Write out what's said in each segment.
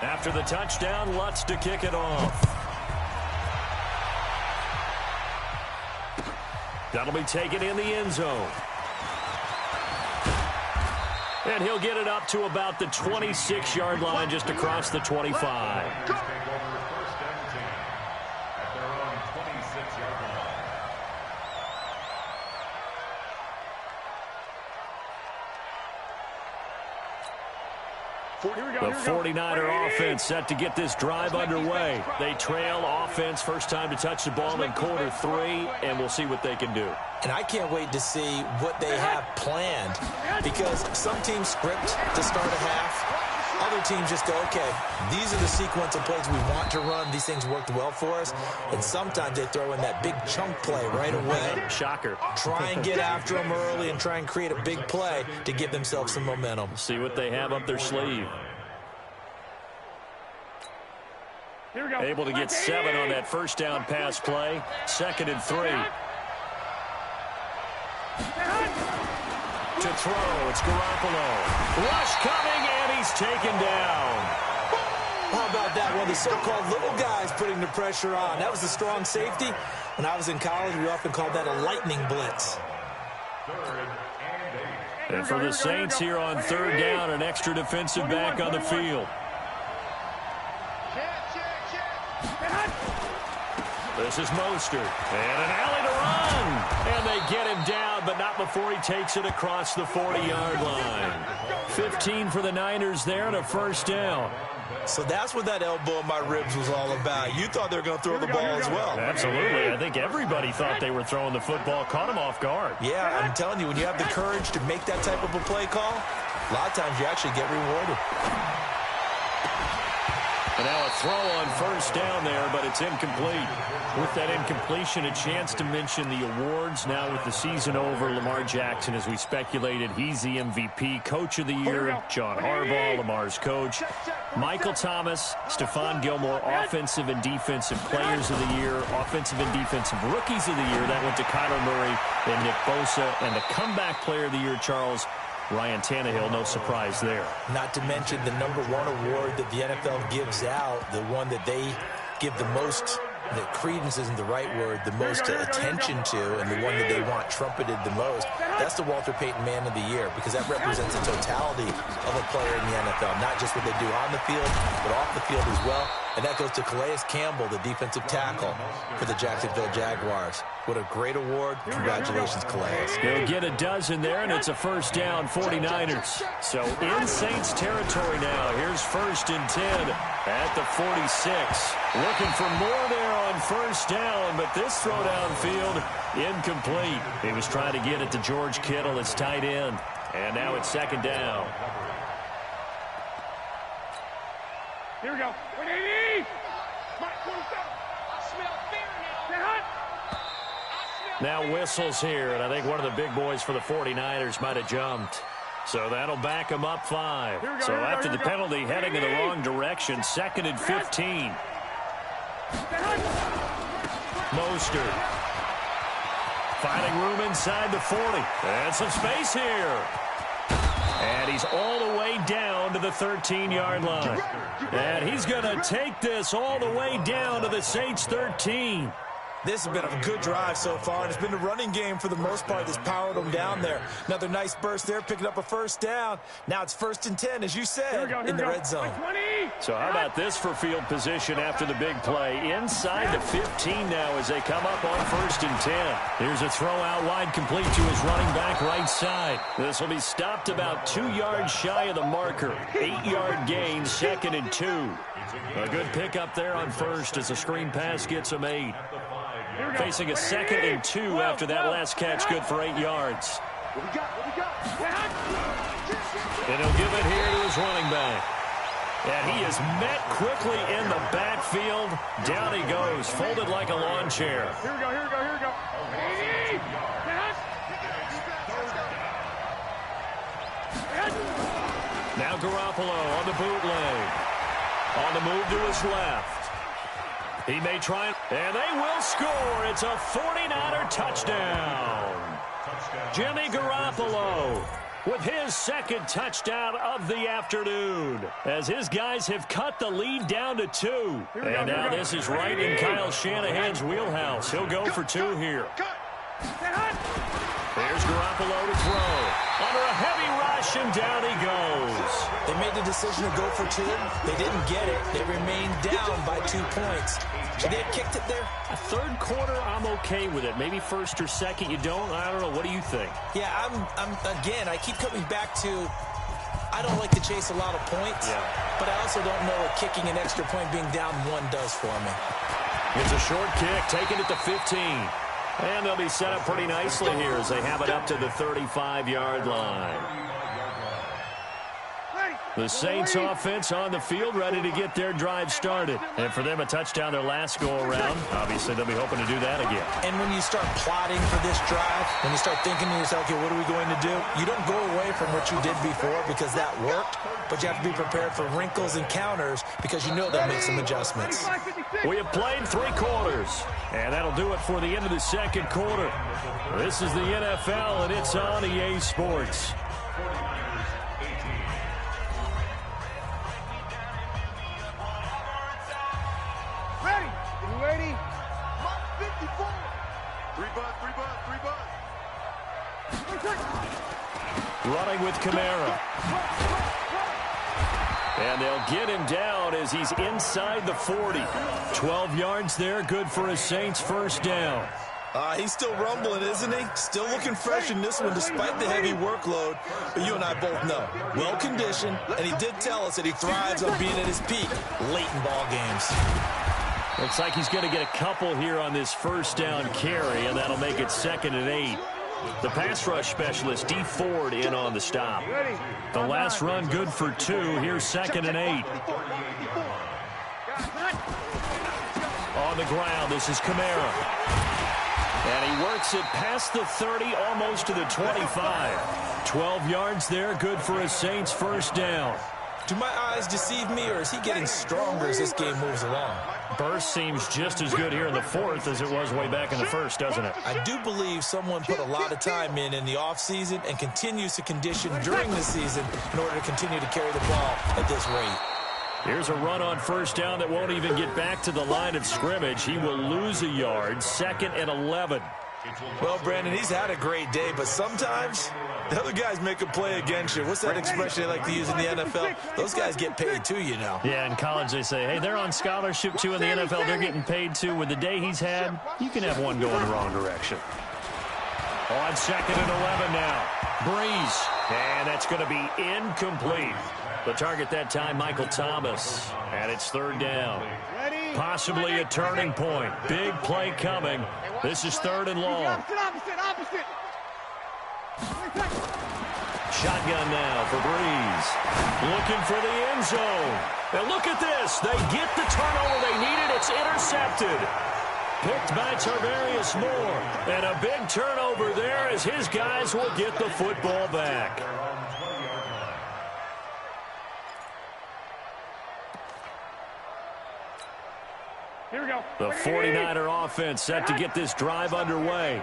After the touchdown, Lutz to kick it off. That'll be taken in the end zone. And he'll get it up to about the 26-yard line, just across the 25. 49er offense set to get this drive underway. They trail offense, first time to touch the ball in quarter 3, and we'll see what they can do. And I can't wait to see what they have planned, because some teams script to start a half. Other teams just go, okay, these are the sequence of plays we want to run. These things worked well for us. And sometimes they throw in that big chunk play right away. Shocker. Try and get after them early and try and create a big play to give themselves some momentum. See what they have up their sleeve. Here we go. Able to get 7 on that first down pass play. 2nd and 3. To throw, it's Garoppolo. Rush coming, and he's taken down. How about that? One of the so-called little guys putting the pressure on. That was a strong safety. When I was in college, we often called that a lightning blitz. And for the Saints here on 3rd down, an extra defensive back on the field. This is Mostert, and an alley to run. And they get him down, but not before he takes it across the 40-yard line. 15 for the Niners there, and a first down. So that's what that elbow in my ribs was all about. You thought they were going to throw the ball as well. Absolutely. I think everybody thought they were throwing the football, caught him off guard. Yeah, I'm telling you, when you have the courage to make that type of a play call, a lot of times you actually get rewarded. And now a throw on first down there, but it's incomplete. With that incompletion, a chance to mention the awards. Now with the season over, Lamar Jackson, as we speculated, he's the MVP, Coach of the Year. John Harbaugh, Lamar's coach. Michael Thomas, Stephon Gilmore, Offensive and Defensive Players of the Year. Offensive and Defensive Rookies of the Year. That went to Kyler Murray and Nick Bosa. And the Comeback Player of the Year, Charles, Ryan Tannehill, no surprise there. Not to mention the #1 award that the NFL gives out, the one that they give the most, the credence isn't the right word, the most attention to, and the one that they want trumpeted the most. That's the Walter Payton Man of the Year, because that represents the totality of a player in the NFL, not just what they do on the field, but off the field as well. And that goes to Calais Campbell, the defensive tackle for the Jacksonville Jaguars. What a great award. Congratulations, Calais. They'll get a dozen there, and it's a first down, 49ers. So in Saints territory now. Here's 1st and 10 at the 46. Looking for more there on first down, but this throw downfield incomplete. He was trying to get it to George Kittle, his tight end. And now it's 2nd down. Here we go. 180. Now whistles here, and I think one of the big boys for the 49ers might have jumped. So that'll back him up 5. So after the penalty, heading in the wrong direction, 2nd and 15. Mostert. Finding room inside the 40. And some space here. And he's all the way down to the 13-yard line. And he's going to take this all the way down to the Saints' 13. This has been a good drive so far, and it's been a running game for the most part that's powered them down there. Another nice burst there, picking up a first down. Now it's 1st and 10, as you said, in the red zone. So how about this for field position after the big play? Inside the 15 now as they come up on 1st and 10. Here's a throw out wide, complete to his running back right side. This will be stopped about 2 yards shy of the marker. 8-yard gain, 2nd and 2. A good pickup there on first as the screen pass gets him 8. Facing a 2nd and 2 after that last catch, good for 8 yards. And he'll give it here to his running back. And he is met quickly in the backfield. Down he goes, folded like a lawn chair. Here we go, here we go, here we go. Now Garoppolo on the bootleg. On the move to his left. He may try, and they will score. It's a 49er touchdown. Jimmy Garoppolo. with his second touchdown of the afternoon, as his guys have cut the lead down to 2. And now this is right in Kyle Shanahan's wheelhouse. He'll go for 2 here. There's Garoppolo to throw. Under a heavy rush, and down he goes. They made the decision to go for 2. They didn't get it. They remained down by 2 points. Should they have kicked it there? A third quarter, I'm okay with it. Maybe first or second, you don't. I don't know. What do you think? Yeah, again, I keep coming back to, I don't like to chase a lot of points, but I also don't know what kicking an extra point being down 1 does for me. It's a short kick, taking it to 15. And they'll be set up pretty nicely here as they have it up to the 35-yard line. The Saints offense on the field, ready to get their drive started. And for them, a touchdown their last go-around. Obviously, they'll be hoping to do that again. And when you start plotting for this drive, when you start thinking to yourself, okay, what are we going to do? You don't go away from what you did before because that worked, but you have to be prepared for wrinkles and counters because you know they'll make some adjustments. We have played 3 quarters, and that'll do it for the end of the second quarter. This is the NFL, and it's on EA Sports. Ready? 54. 3 butt. Running with Kamara. And they'll get him down as he's inside the 40. 12 yards there, good for a Saints first down. He's still rumbling, isn't he? Still looking fresh in this one despite the heavy workload. But you and I both know, well-conditioned, and he did tell us that he thrives on being at his peak late in ball games. Looks like he's going to get a couple here on this first down carry, and that'll make it 2nd and 8. The pass rush specialist, D. Ford, in on the stop. The last run good for 2. Here's 2nd and 8. On the ground, this is Kamara. And he works it past the 30, almost to the 25. 12 yards there, good for a Saints first down. Do my eyes deceive me, or is he getting stronger as this game moves along? Burst seems just as good here in the 4th as it was way back in the 1st, doesn't it? I do believe someone put a lot of time in the offseason and continues to condition during the season in order to continue to carry the ball at this rate. Here's a run on first down that won't even get back to the line of scrimmage. He will lose a yard, 2nd and 11. Well, Brandon, he's had a great day, but sometimes the other guys make a play against you. What's that expression they like to use in the NFL? Those guys get paid too, you know. Yeah, in college they say, hey, they're on scholarship too. In the NFL, they're getting paid too. With the day he's had, you can have one going the wrong direction. On 2nd and 11 now. Breeze. And that's going to be incomplete. The target that time, Michael Thomas. And it's 3rd down. Possibly a turning point. Big play coming. This is 3rd and long. Opposite. Shotgun now for Breeze. Looking for the end zone. And look at this. They get the turnover they needed. It's intercepted. Picked by Tarvarius Moore. And a big turnover there as his guys will get the football back. Here we go. The 49er offense set to get this drive underway.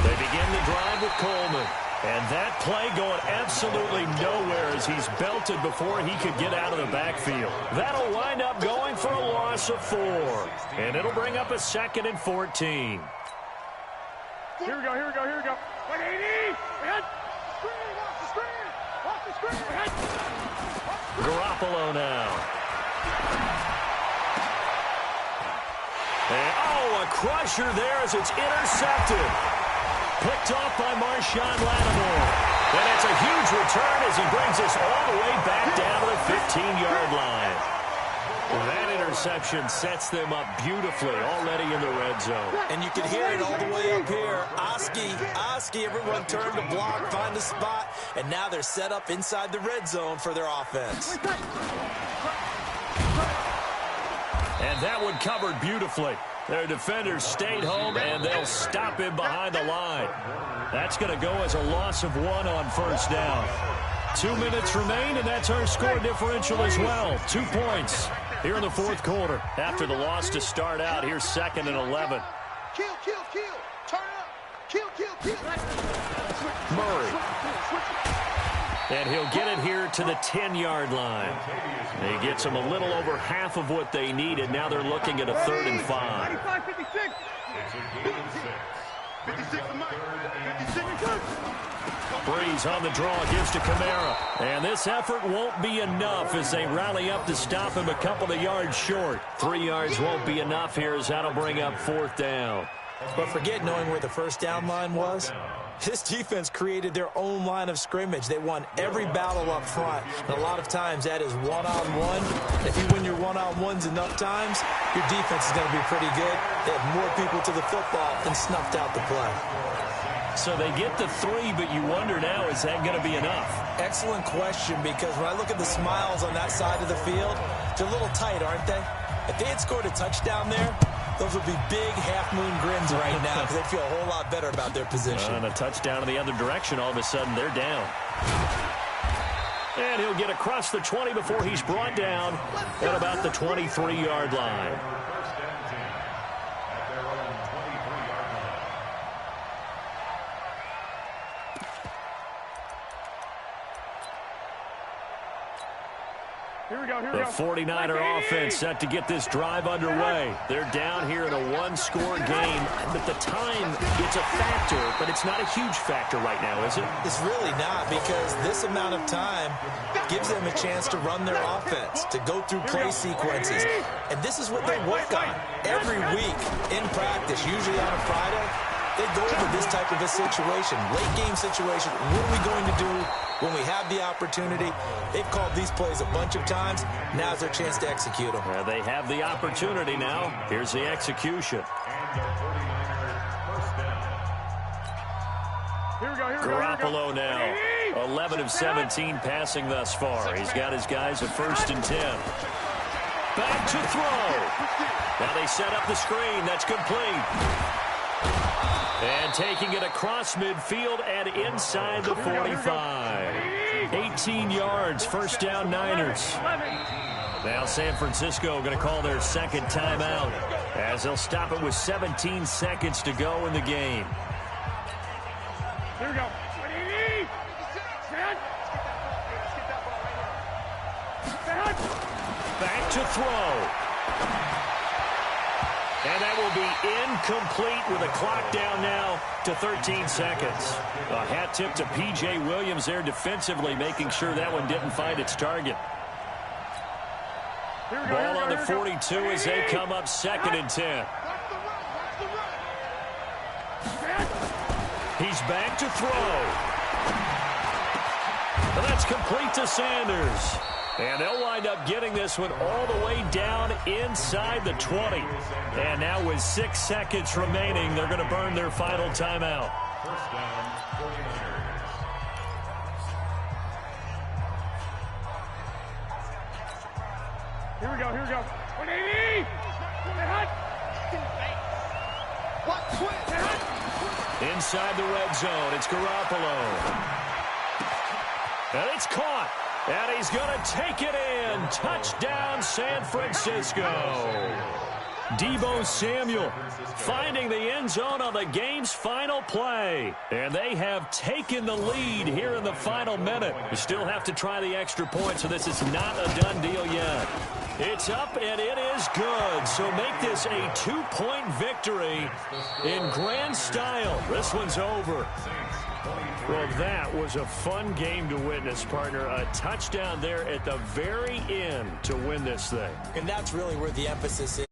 They begin the drive with Coleman. And that play going absolutely nowhere as he's belted before he could get out of the backfield. That'll wind up going for a loss of 4. And it'll bring up a 2nd and 14. Here we go. 180. Off the screen. Garoppolo now. And, a crusher there as it's intercepted. Picked off by Marshawn Lattimore. And it's a huge return as he brings us all the way back down to the 15-yard line. That interception sets them up beautifully already in the red zone. And you can hear it all the way up here. Oski, everyone turned to block, find a spot, and now they're set up inside the red zone for their offense. And that one covered beautifully. Their defenders stayed home, and they'll stop him behind the line. That's going to go as a loss of 1 on first down. 2 minutes remain, and that's our score differential as well. 2 points here in the 4th quarter. After the loss to start out, here's 2nd and 11. Kill. Turn up. Kill, kill, kill. Murray. And he'll get it here to the 10-yard line. He gets them a little over half of what they needed. Now they're looking at a 3rd and 5. 55, 56. 56 to Mike. 56. Breeze on the draw, gives to Kamara. And this effort won't be enough as they rally up to stop him a couple of yards short. 3 yards won't be enough here as that'll bring up 4th down. But forget knowing where the first down line was. This defense created their own line of scrimmage. They won every battle up front. And a lot of times that is one-on-one. If you win your one-on-ones enough times, your defense is going to be pretty good. They have more people to the football and snuffed out the play. So they get the 3, but you wonder now, is that going to be enough? Excellent question, because when I look at the smiles on that side of the field, they're a little tight, aren't they? If they had scored a touchdown there, those would be big half-moon grins right now because they feel a whole lot better about their position. And a touchdown in the other direction, all of a sudden they're down. And he'll get across the 20 before he's brought down at about the 23-yard line. Here we go, here we The go. 49er offense set to get this drive underway. They're down here in a 1-score game. But the time, it's a factor, but it's not a huge factor right now, is it? It's really not, because this amount of time gives them a chance to run their offense, to go through play sequences. And this is what they work on every week in practice, usually on a Friday. They go over this type of a situation, late game situation. What are we going to do when we have the opportunity? They've called these plays a bunch of times. Now's their chance to execute them. They have the opportunity now. Here's the execution. Here we go, here we go. Garoppolo now, 11 of 17 passing thus far. He's got his guys at 1st and 10. Back to throw. Now they set up the screen. That's complete. And taking it across midfield and inside the 45. 18 yards, 1st down Niners. Now San Francisco going to call their 2nd timeout as they'll stop it with 17 seconds to go in the game. Here we go. Back to throw. And that will be incomplete with a clock down now to 13 seconds. A hat tip to P.J. Williams there defensively, making sure that one didn't find its target. Ball on the 42 as they come up 2nd and 10. He's back to throw. And that's complete to Sanders. And they'll wind up getting this one all the way down inside the 20. And now with 6 seconds remaining, they're going to burn their final timeout. First down, 49ers. Here we go, here we go. 180! Inside the red zone, it's Garoppolo. And it's caught. And he's going to take it in. Touchdown, San Francisco. Deebo Samuel finding the end zone on the game's final play. And they have taken the lead here in the final minute. You still have to try the extra point, so this is not a done deal yet. It's up, and it is good. So make this a 2-point victory in grand style. This one's over. Well, that was a fun game to witness, partner. A touchdown there at the very end to win this thing. And that's really where the emphasis is.